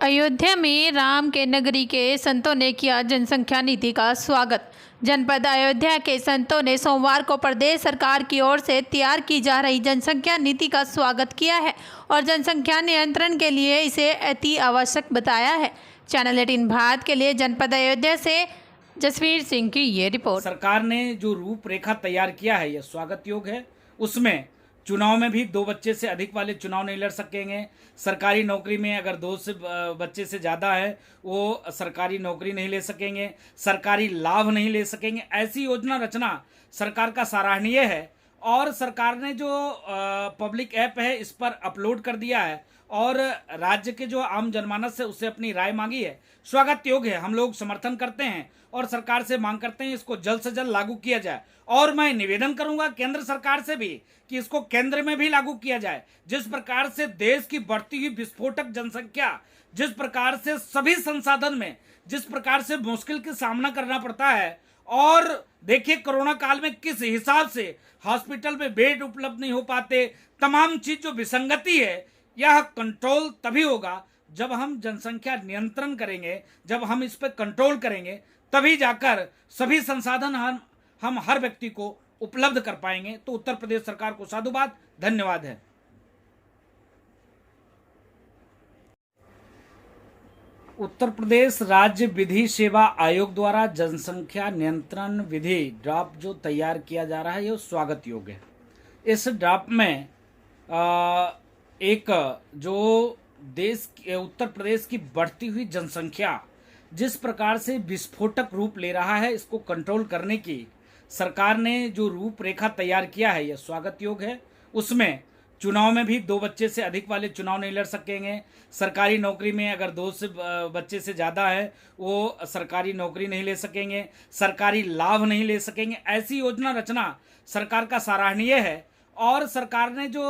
अयोध्या में राम के नगरी के संतों ने किया जनसंख्या नीति का स्वागत। जनपद अयोध्या के संतों ने सोमवार को प्रदेश सरकार की ओर से तैयार की जा रही जनसंख्या नीति का स्वागत किया है और जनसंख्या नियंत्रण के लिए इसे अति आवश्यक बताया है। चैनल 18 भारत के लिए जनपद अयोध्या से जसवीर सिंह की ये रिपोर्ट। सरकार ने जो रूपरेखा तैयार किया है यह स्वागत योग्य है। उसमें चुनाव में भी 2 बच्चे से अधिक वाले चुनाव नहीं लड़ सकेंगे। सरकारी नौकरी में अगर 2 बच्चे से ज़्यादा है वो सरकारी नौकरी नहीं ले सकेंगे, सरकारी लाभ नहीं ले सकेंगे। ऐसी योजना रचना सरकार का सराहनीय है और सरकार ने जो पब्लिक ऐप है इस पर अपलोड कर दिया है और राज्य के जो आम जनमानस है उससे अपनी राय मांगी है। स्वागत योग्य है, हम लोग समर्थन करते हैं और सरकार से मांग करते हैं इसको जल्द से जल्द लागू किया जाए। और मैं निवेदन करूंगा केंद्र सरकार से भी कि इसको केंद्र में भी लागू किया जाए। जिस प्रकार से देश की बढ़ती हुई विस्फोटक जनसंख्या, जिस प्रकार से सभी संसाधन में जिस प्रकार से मुश्किल का सामना करना पड़ता है और देखिए कोरोना काल में किस हिसाब से हॉस्पिटल में बेड उपलब्ध नहीं हो पाते, तमाम चीज जो विसंगति है यह कंट्रोल तभी होगा जब हम जनसंख्या नियंत्रण करेंगे, जब हम इस पर कंट्रोल करेंगे, तभी जाकर सभी संसाधन हम हर व्यक्ति को उपलब्ध कर पाएंगे। तो उत्तर प्रदेश सरकार को साधुवाद, धन्यवाद है। उत्तर प्रदेश राज्य विधि सेवा आयोग द्वारा जनसंख्या नियंत्रण विधि ड्राफ्ट जो तैयार किया जा रहा है यह स्वागत योग्य है। इस ड्राफ्ट में एक जो उत्तर प्रदेश की बढ़ती हुई जनसंख्या जिस प्रकार से विस्फोटक रूप ले रहा है इसको कंट्रोल करने की सरकार ने जो रूपरेखा तैयार किया है यह स्वागत योग्य है। उसमें चुनाव में भी 2 बच्चे से अधिक वाले चुनाव नहीं लड़ सकेंगे, सरकारी नौकरी में अगर 2 बच्चे से ज़्यादा है वो सरकारी नौकरी नहीं ले सकेंगे, सरकारी लाभ नहीं ले सकेंगे। ऐसी योजना रचना सरकार का सराहनीय है और सरकार ने जो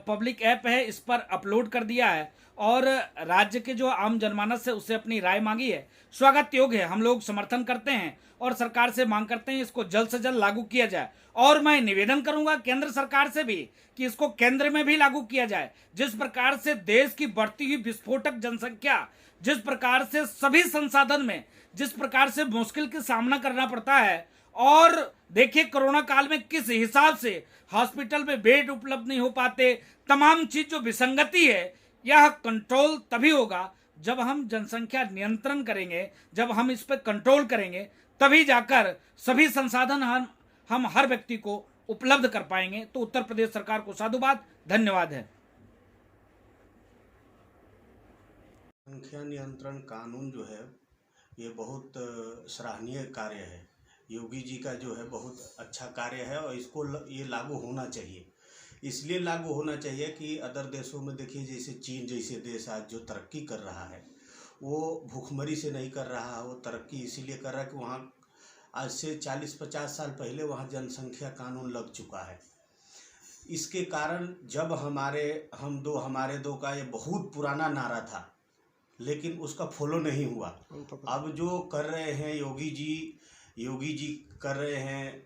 पब्लिक ऐप है इस पर अपलोड कर दिया है और राज्य के जो आम जनमानस है उससे अपनी राय मांगी है। स्वागत योग्य है, हम लोग समर्थन करते हैं और सरकार से मांग करते हैं इसको जल्द से जल्द लागू किया जाए। और मैं निवेदन करूंगा केंद्र सरकार से भी कि इसको केंद्र में भी लागू किया जाए। जिस प्रकार से देश की बढ़ती हुई विस्फोटक जनसंख्या, जिस प्रकार से सभी संसाधन में जिस प्रकार से मुश्किल का सामना करना पड़ता है और देखिए कोरोना काल में किस हिसाब से हॉस्पिटल में बेड उपलब्ध नहीं हो पाते, तमाम चीज जो विसंगति है यह कंट्रोल तभी होगा जब हम जनसंख्या नियंत्रण करेंगे, जब हम इस पर कंट्रोल करेंगे, तभी जाकर सभी संसाधन हम हर व्यक्ति को उपलब्ध कर पाएंगे। तो उत्तर प्रदेश सरकार को साधुवाद, धन्यवाद है। संख्या नियंत्रण कानून जो है ये बहुत सराहनीय कार्य है। योगी जी का जो है बहुत अच्छा कार्य है और इसको ये लागू होना चाहिए। इसलिए लागू होना चाहिए कि अदर देशों में देखिए जैसे चीन जैसे देश आज जो तरक्की कर रहा है वो भूखमरी से नहीं कर रहा है, वो तरक्की इसीलिए कर रहा है कि वहाँ आज से 40-50 साल पहले वहाँ जनसंख्या कानून लग चुका है। इसके कारण जब हमारे दो का ये बहुत पुराना नारा था लेकिन उसका फॉलो नहीं हुआ। अब जो कर रहे हैं योगी जी कर रहे हैं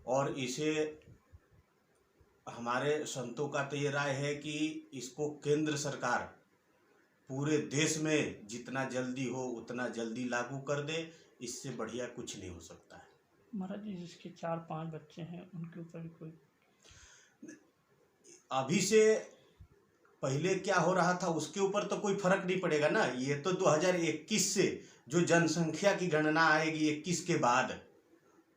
और इसे हमारे संतों का तो ये राय है कि इसको केंद्र सरकार पूरे देश में जितना जल्दी हो उतना जल्दी लागू कर दे। इससे बढ़िया कुछ नहीं हो सकता है। महाराज जी जिसके 4-5 बच्चे हैं उनके ऊपर भी कोई अभी से पहले क्या हो रहा था उसके ऊपर तो कोई फर्क नहीं पड़ेगा ना। ये तो 2021 से जो जनसंख्या की गणना आएगी 21 के बाद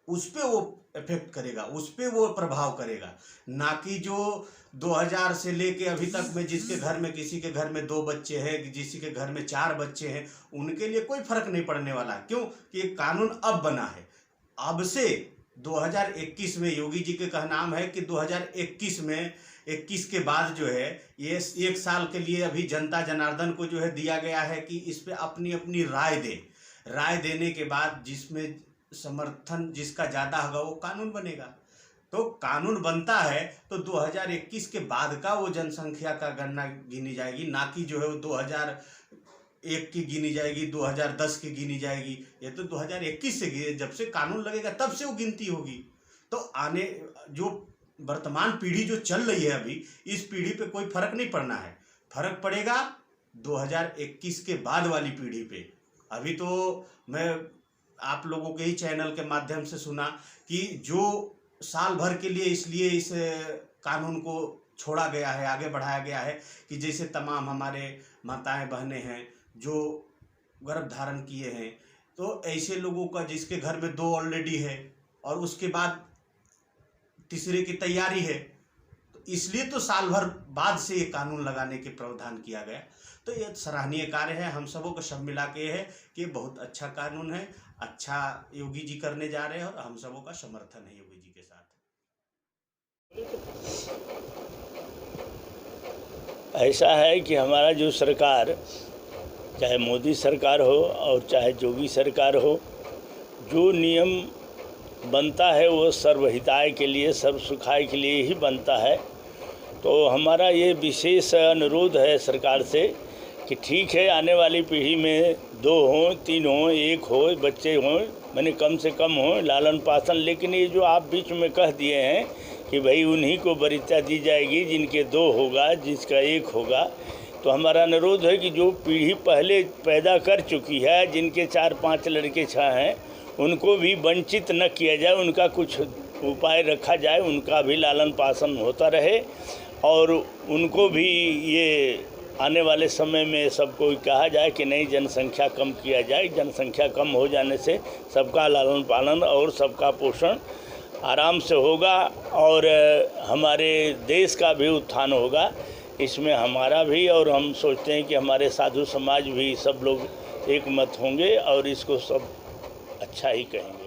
उस पे वो इफेक्ट करेगा, उस पे वो प्रभाव करेगा, ना कि जो 2000 से लेके अभी तक में जिसके घर में किसी के घर में 2 बच्चे हैं, किसी के घर में 4 बच्चे हैं, उनके लिए कोई फर्क नहीं पड़ने वाला। क्यों कि ये कानून अब बना है। अब से 2021 में योगी जी के कहनाम है कि 2021 में 21 के बाद जो है ये 1 साल के लिए अभी जनता जनार्दन को जो है दिया गया है कि इस पे अपनी अपनी राय दे। राय देने के बाद जिसमें समर्थन जिसका ज़्यादा होगा वो कानून बनेगा। तो कानून बनता है तो 2021 के बाद का वो जनसंख्या का गणना गिनी जाएगी, ना कि जो है वो 2001 की गिनी जाएगी, 2010 की गिनी जाएगी। ये तो 2021 से जब से कानून लगेगा तब से वो गिनती होगी। तो आने जो वर्तमान पीढ़ी जो चल रही है अभी इस पीढ़ी पे कोई फर्क नहीं पड़ना है। फर्क पड़ेगा 2021 के बाद वाली पीढ़ी पे। अभी तो मैं आप लोगों के ही चैनल के माध्यम से सुना कि जो साल भर के लिए इसलिए इस कानून को छोड़ा गया है, आगे बढ़ाया गया है कि जैसे तमाम हमारे माताएं बहनें हैं जो गर्भ धारण किए हैं, तो ऐसे लोगों का जिसके घर में 2 ऑलरेडी है और उसके बाद तीसरे की तैयारी है, तो इसलिए तो साल भर बाद से ये कानून लगाने के प्रावधान किया गया। तो ये सराहनीय कार्य है। हम सबों को सब मिला के है कि बहुत अच्छा कानून है, अच्छा योगी जी करने जा रहे हैं और हम सबों का समर्थन है योगी जी के साथ। ऐसा है कि हमारा जो सरकार, चाहे मोदी सरकार हो और चाहे योगी सरकार हो, जो नियम बनता है वो सर्वहिताय के लिए, सर्व सुखाय के लिए ही बनता है। तो हमारा ये विशेष अनुरोध है सरकार से कि ठीक है, आने वाली पीढ़ी में 2 हों, 3 हों, 1 हो, बच्चे हों, मैंने कम से कम हों लालन पालन, लेकिन ये जो आप बीच में कह दिए हैं कि भाई उन्हीं को वरीयता दी जाएगी जिनके 2 होगा, जिसका 1 होगा। तो हमारा अनुरोध है कि जो पीढ़ी पहले पैदा कर चुकी है, जिनके 4-5 लड़के 6 हैं, उनको भी वंचित न किया जाए, उनका कुछ उपाय रखा जाए, उनका भी लालन पालन होता रहे और उनको भी ये आने वाले समय में सबको कहा जाए कि नहीं, जनसंख्या कम किया जाए। जनसंख्या कम हो जाने से सबका लालन पालन और सबका पोषण आराम से होगा और हमारे देश का भी उत्थान होगा। इसमें हमारा भी, और हम सोचते हैं कि हमारे साधु समाज भी, सब लोग एक मत होंगे और इसको सब अच्छा ही कहेंगे।